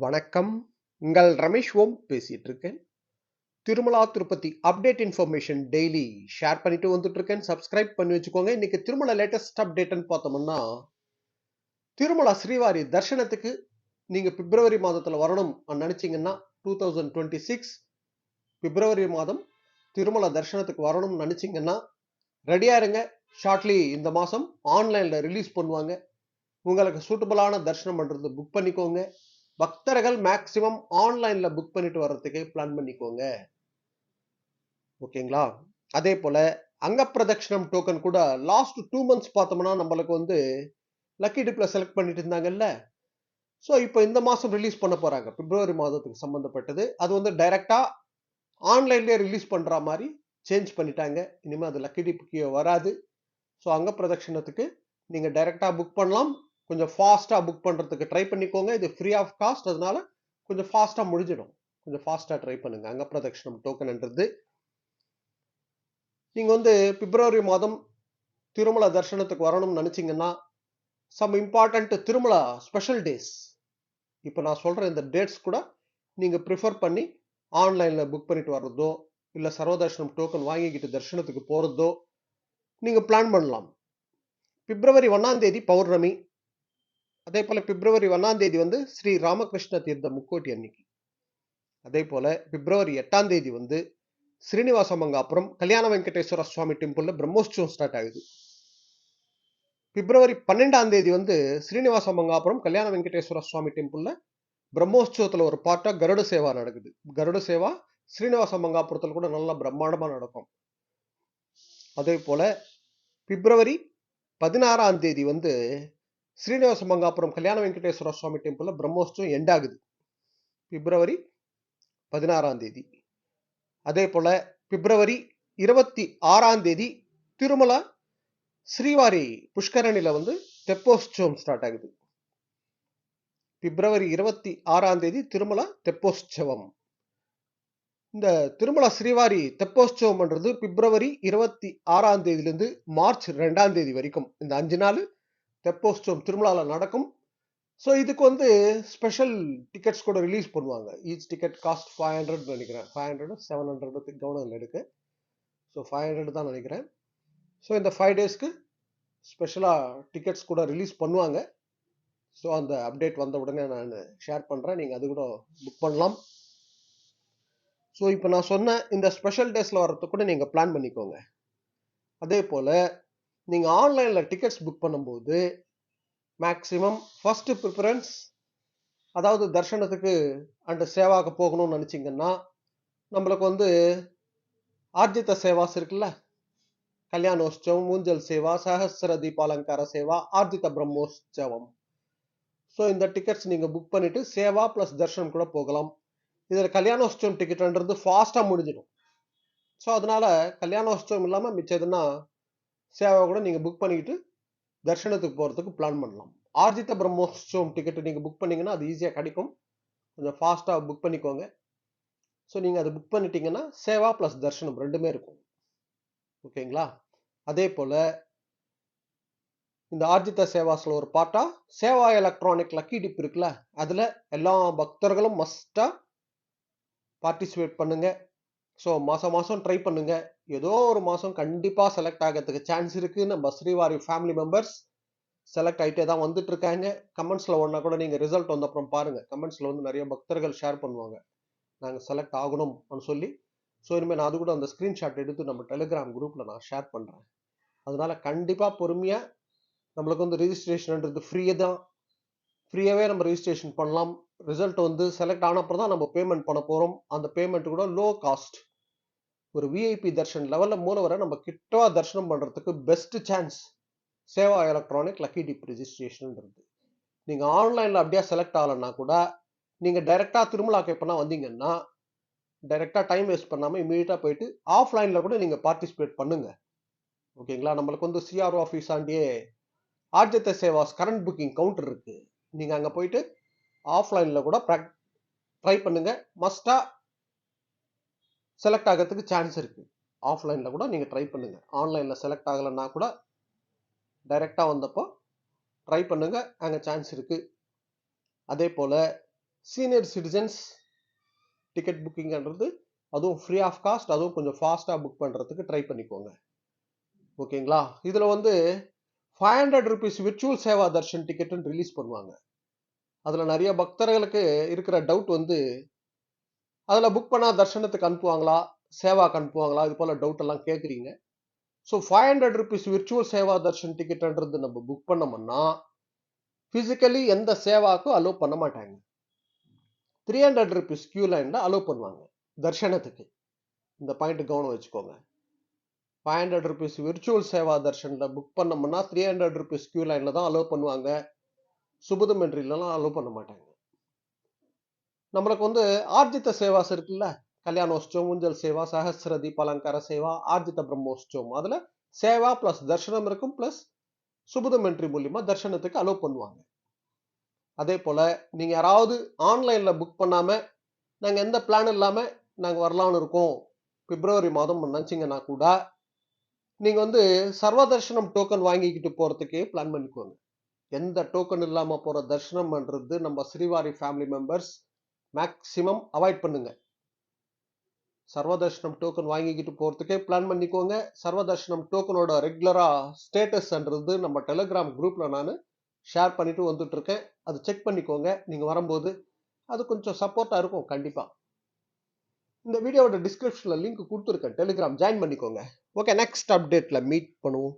வணக்கம். உங்கள் ரமேஷ் ஓம் பேசிட்டு இருக்கேன். Tirumala Tirupati update information daily share பண்ணிட்டு வந்துட்டு இருக்கேன். சப்ஸ்கிரைப் பண்ணி வச்சுக்கோங்க. இன்னைக்கு திருமலா லேட்டஸ்ட் அப்டேட்னு பார்த்தோம்னா, திருமலா ஸ்ரீவாரி தர்ஷனத்துக்கு நீங்க பிப்ரவரி மாதத்துல வரணும் நினைச்சீங்கன்னா 2026 பிப்ரவரி மாதம் திருமலா தர்ஷனத்துக்கு வரணும்னு நினைச்சீங்கன்னா ரெடியா இருங்க. ஷார்ட்லி இந்த மாசம் ஆன்லைன்ல ரிலீஸ் பண்ணுவாங்க. உங்களுக்கு சூட்டபிளான தர்ஷனம் பண்றது புக் பண்ணிக்கோங்க. பக்தர்கள் மேக்சிமம் ஆன்லைன்ல புக் பண்ணிட்டு வர்றதுக்கு பிளான் பண்ணிக்கோங்க. ஓகேங்களா? அதே போல அங்க பிரதட்சணம் டோக்கன் கூட லாஸ்ட் 2 மந்த்ஸ் பார்த்தோம்னா நம்மளுக்கு வந்து லக்கி டிப்ல செலக்ட் பண்ணிட்டு இருந்தாங்கல்ல. ஸோ இப்போ இந்த மாசம் ரிலீஸ் பண்ண போறாங்க. பிப்ரவரி மாதத்துக்கு சம்பந்தப்பட்டது. அது வந்து டைரக்டா ஆன்லைன்லயே ரிலீஸ் பண்ற மாதிரி சேஞ்ச் பண்ணிட்டாங்க. இனிமே அது லக்கி டிப்க்கு வராது. ஸோ அங்க பிரதட்சணத்துக்கு நீங்க டைரக்டா புக் பண்ணலாம். கொஞ்சம் ஃபாஸ்டா புக் பண்றதுக்கு ட்ரை பண்ணிக்கோங்க. இது ஃப்ரீ ஆஃப் காஸ்ட், அதனால கொஞ்சம் ஃபாஸ்டா முடிஞ்சிடும். கொஞ்சம் ஃபாஸ்டா ட்ரை பண்ணுங்க. அங்க பிரதட்சணம் டோக்கன்ன்றது நீங்க வந்து பிப்ரவரி மாதம் திருமலா தர்ஷனத்துக்கு வரணும்னு நினைச்சீங்கன்னா some important Tirumala special days இப்போ நான் சொல்ற இந்த டேட்ஸ் கூட நீங்க ப்ரிஃபர் பண்ணி ஆன்லைன்ல புக் பண்ணிட்டு வர்றதோ இல்ல சர்வதர்ஷனம் டோக்கன் வாங்கிக்கிட்டு தர்ஷனத்துக்கு போறதோ நீங்க பிளான் பண்ணலாம். பிப்ரவரி 1ஆம் தேதி பௌர்ணமி. அதே போல பிப்ரவரி 1ஆம் தேதி வந்து ஸ்ரீ ராமகிருஷ்ண தீர்த்த முக்கோட்டி அன்னைக்கு. அதே போல பிப்ரவரி 8ஆம் தேதி வந்து ஸ்ரீனிவாச மங்காபுரம் கல்யாண வெங்கடேஸ்வர சுவாமி டெம்பிள்ல பிரம்மோற்சவம் ஸ்டார்ட் ஆகுது. பிப்ரவரி 12ஆம் தேதி வந்து ஸ்ரீனிவாச மங்காபுரம் கல்யாண வெங்கடேஸ்வர சுவாமி டெம்பிள்ல பிரம்மோற்சவத்துல ஒரு பார்ட்டா கருட சேவா நடக்குது. கருட சேவா ஸ்ரீனிவாச மங்காபுரத்துல கூட நல்லா பிரம்மாண்டமா நடக்கும். அதே போல பிப்ரவரி 16ஆம் தேதி வந்து ஸ்ரீனிவாச மங்காபுரம் கல்யாண வெங்கடேஸ்வர சுவாமி டெம்பிள்ல பிரம்மோற்சவம் எண்ட் ஆகுது. பிப்ரவரி 16ஆம் தேதி. அதே போல பிப்ரவரி 26ஆம் தேதி திருமலா ஸ்ரீவாரி புஷ்கரணில வந்து தெப்போற்சவம் ஸ்டார்ட் ஆகுது. பிப்ரவரி 26ஆம் தேதி திருமலா தெப்போற்சவம். இந்த திருமலா ஸ்ரீவாரி தெப்போற்சவம்ன்றது பிப்ரவரி 26ஆம் தேதியிலிருந்து மார்ச் 2ஆம் தேதி வரைக்கும் இந்த 5 நாள் தெப்போற்சவம் திருமலால நடக்கும். ஸோ இதுக்கு வந்து ஸ்பெஷல் டிக்கெட்ஸ் கூட ரிலீஸ் பண்ணுவாங்க. ஈச் டிக்கெட் காஸ்ட் 500 நினைக்கிறேன். 500 700 கவனம் இல்லை எடுக்க. ஸோ 500 தான் நினைக்கிறேன். ஸோ இந்த 5 டேஸ்க்கு ஸ்பெஷலாக டிக்கெட்ஸ் கூட ரிலீஸ் பண்ணுவாங்க. ஸோ அந்த அப்டேட் வந்த உடனே நான் ஷேர் பண்ணுறேன். நீங்கள் அது கூட புக் பண்ணலாம். ஸோ இப்போ நான் சொன்ன இந்த ஸ்பெஷல் டேஸில் வர்றதுக்கு கூட நீங்கள் பிளான் பண்ணிக்கோங்க. அதே போல் நீங்கள் ஆன்லைனில் டிக்கெட்ஸ் புக் பண்ணும்போது மேக்ஸிமம் ஃபர்ஸ்ட் ப்ரிஃபரன்ஸ், அதாவது தர்ஷனத்துக்கு அண்ட் சேவாக்கு போகணும்னு நினச்சிங்கன்னா நம்மளுக்கு வந்து ஆர்ஜித சேவாஸ் இருக்குல்ல, கல்யாணோற்சவம், ஊஞ்சல் சேவா, சஹஸ்ர தீபாலங்கார சேவா, ஆர்ஜித பிரம்மோற்சவம். ஸோ இந்த டிக்கெட்ஸ் நீங்கள் புக் பண்ணிவிட்டு சேவா ப்ளஸ் தர்ஷனம் கூட போகலாம். இதில் கல்யாணோற்சவம் டிக்கெட்ன்றது ஃபாஸ்ட்டாக முடிஞ்சிடும். ஸோ அதனால கல்யாணோற்சவம் இல்லாமல் மிச்சம் எதுனா சேவை கூட நீங்கள் புக் பண்ணிக்கிட்டு தர்ஷனத்துக்கு போகிறதுக்கு பிளான் பண்ணலாம். ஆர்ஜித பிரம்மோற்சவம் டிக்கெட் நீங்கள் புக் பண்ணீங்கன்னா அது ஈஸியாக கிடைக்கும். கொஞ்சம் ஃபாஸ்ட்டாக புக் பண்ணிக்கோங்க. ஸோ நீங்கள் அதை புக் பண்ணிட்டீங்கன்னா சேவா ப்ளஸ் தர்ஷனம் ரெண்டுமே இருக்கும். ஓகேங்களா? அதே போல் இந்த ஆர்ஜித சேவாஸ்ல ஒரு பார்ட்டா சேவா எலக்ட்ரானிக் லக்கி டிப் இருக்குல்ல, அதில் எல்லா பக்தர்களும் மஸ்ட்டாக பார்ட்டிசிபேட் பண்ணுங்க. ஸோ மாதம் மாதம் ட்ரை பண்ணுங்க. ஏதோ ஒரு மாதம் கண்டிப்பாக செலக்ட் ஆகிறதுக்கு சான்ஸ் இருக்குது. நம்ம ஸ்ரீவாரி ஃபேமிலி மெம்பர்ஸ் செலக்ட் ஆகிட்டே தான் வந்துட்டு இருக்காங்க. கமெண்ட்ஸில் ஒன்றா கூட நீங்கள் ரிசல்ட் வந்த அப்புறம் பாருங்கள். கமெண்ட்ஸில் வந்து நிறைய பக்தர்கள் ஷேர் பண்ணுவாங்க, நாங்கள் செலக்ட் ஆகணும்னு சொல்லி. ஸோ இனிமேல் நான் அது கூட அந்த ஸ்க்ரீன்ஷாட் எடுத்து நம்ம டெலிகிராம் குரூப்பில் நான் ஷேர் பண்ணுறேன். அதனால கண்டிப்பாக பொறுமையாக நம்மளுக்கு வந்து ரிஜிஸ்ட்ரேஷன்ன்றது ஃப்ரீயாகவே நம்ம ரிஜிஸ்ட்ரேஷன் பண்ணலாம். ரிசல்ட் வந்து செலக்ட் ஆன அப்புறம் தான் நம்ம பேமெண்ட் பண்ண போகிறோம். அந்த பேமெண்ட் கூட லோ காஸ்ட். ஒரு விஐபி தர்ஷன் லெவலில் மூலவரை நம்ம கிட்டவா தர்ஷனம் பண்ணுறதுக்கு best chance seva electronic lucky dip ரிஜிஸ்ட்ரேஷன்ன்றது. நீங்கள் ஆன்லைனில் அப்படியே செலக்ட் ஆகலைன்னா கூட நீங்கள் டைரெக்டாக திருமலாக்கு எப்போனா வந்தீங்கன்னா டைரெக்டாக டைம் வேஸ்ட் பண்ணாமல் இமீடியட்டாக போயிட்டு ஆஃப்லைனில் கூட நீங்கள் பார்ட்டிசிபேட் பண்ணுங்க. ஓகேங்களா? நம்மளுக்கு வந்து சிஆர்ஓ ஆஃபீஸ் ஆண்டியே Arjitha sevas current booking counter இருக்கு. நீங்கள் அங்கே போயிட்டு ஆஃப்லைனில் கூட ட்ரை பண்ணுங்க. மஸ்ட்டாக செலக்ட் ஆகிறதுக்கு சான்ஸ் இருக்கு. ஆஃப்லைனில் கூட நீங்கள் ட்ரை பண்ணுங்க. ஆன்லைனில் செலக்ட் ஆகலைன்னா கூட டைரெக்டாக வந்தப்போ ட்ரை பண்ணுங்க, அங்கே சான்ஸ் இருக்கு. அதே போல் சீனியர் சிட்டிசன்ஸ் டிக்கெட் புக்கிங்ன்றது அதுவும் ஃப்ரீ ஆஃப் காஸ்ட், அதுவும் கொஞ்சம் ஃபாஸ்ட்டாக புக் பண்ணுறதுக்கு ட்ரை பண்ணிக்கோங்க. ஓகேங்களா? இதில் வந்து 500 rupees விர்ச்சுவல் சேவா தர்ஷன் டிக்கெட்டுன்னு ரிலீஸ் பண்ணுவாங்க. அதில் நிறைய பக்தர்களுக்கு இருக்கிற டவுட் வந்து அதில் புக் பண்ணால் தர்ஷனத்துக்கு அனுப்புவாங்களா, சேவாக்கு அனுப்புவாங்களா, இது போல் டவுட் எல்லாம் கேட்குறீங்க. So 500 rupees virtual seva darshan டிக்கெட்ன்றது நம்ம புக் பண்ணோம்னா பிசிக்கலி எந்த சேவாக்கும் அலோவ் பண்ண மாட்டாங்க. 300 rupees கியூ லைன்ல அலோவ் பண்ணுவாங்க தர்ஷனத்துக்கு. இந்த பாயிண்ட் கவனம் வச்சுக்கோங்க. 500 rupees விர்ச்சுவல் சேவா தர்ஷன்ல புக் பண்ணோம்னா 300 rupees கியூ லைன்ல தான் அலோவ் பண்ணுவாங்க. சுபதம் என்ட்ரிலாம் அலோவ் பண்ண மாட்டாங்க. நம்மளுக்கு வந்து ஆர்ஜித சேவாஸ் இருக்குல்ல, கல்யாணோற்சவம், ஊஞ்சல் சேவா, சஹஸ்ர தீபாலங்கார சேவா, ஆர்ஜித பிரம்மோற்சவம், அதுல சேவா பிளஸ் தர்ஷனம் இருக்கும், பிளஸ் சுபதம் என்ட்ரி மூலியமா தர்ஷனத்துக்கு அலோவ் பண்ணுவாங்க. அதே போல நீங்க யாராவது ஆன்லைன்ல புக் பண்ணாம நாங்க எந்த பிளான் இல்லாம நாங்க வரலாம்னு இருக்கோம் பிப்ரவரி மாதம் நினைச்சீங்கன்னா கூட நீங்க வந்து சர்வ தர்ஷனம் டோக்கன் வாங்கிக்கிட்டு போறதுக்கே பிளான் பண்ணிக்கோங்க. எந்த டோக்கன் இல்லாம போற தர்ஷனம் பண்றது நம்ம Srivari family members maximum avoid பண்ணுங்க. சர்வதர்ஷனம் டோக்கன் வாங்கிக்கிட்டு போறதுக்கே பிளான் பண்ணிக்கோங்க. சர்வதர்ஷனம் டோக்கனோட ரெகுலரா ஸ்டேட்டஸ்ன்றது நம்ம டெலிகிராம் குரூப்ல நான் ஷேர் பண்ணிட்டு வந்துட்டு இருக்கேன். அது செக் பண்ணிக்கோங்க. நீங்க வரும்போது அது கொஞ்சம் சப்போர்ட்டா இருக்கும் கண்டிப்பா. இந்த வீடியோவோட டிஸ்கிரிப்ஷன்ல லிங்க் கொடுத்துருக்கேன், டெலிகிராம் ஜாயின் பண்ணிக்கோங்க. ஓகே, நெக்ஸ்ட் அப்டேட்ல மீட் பண்ணுவோம்.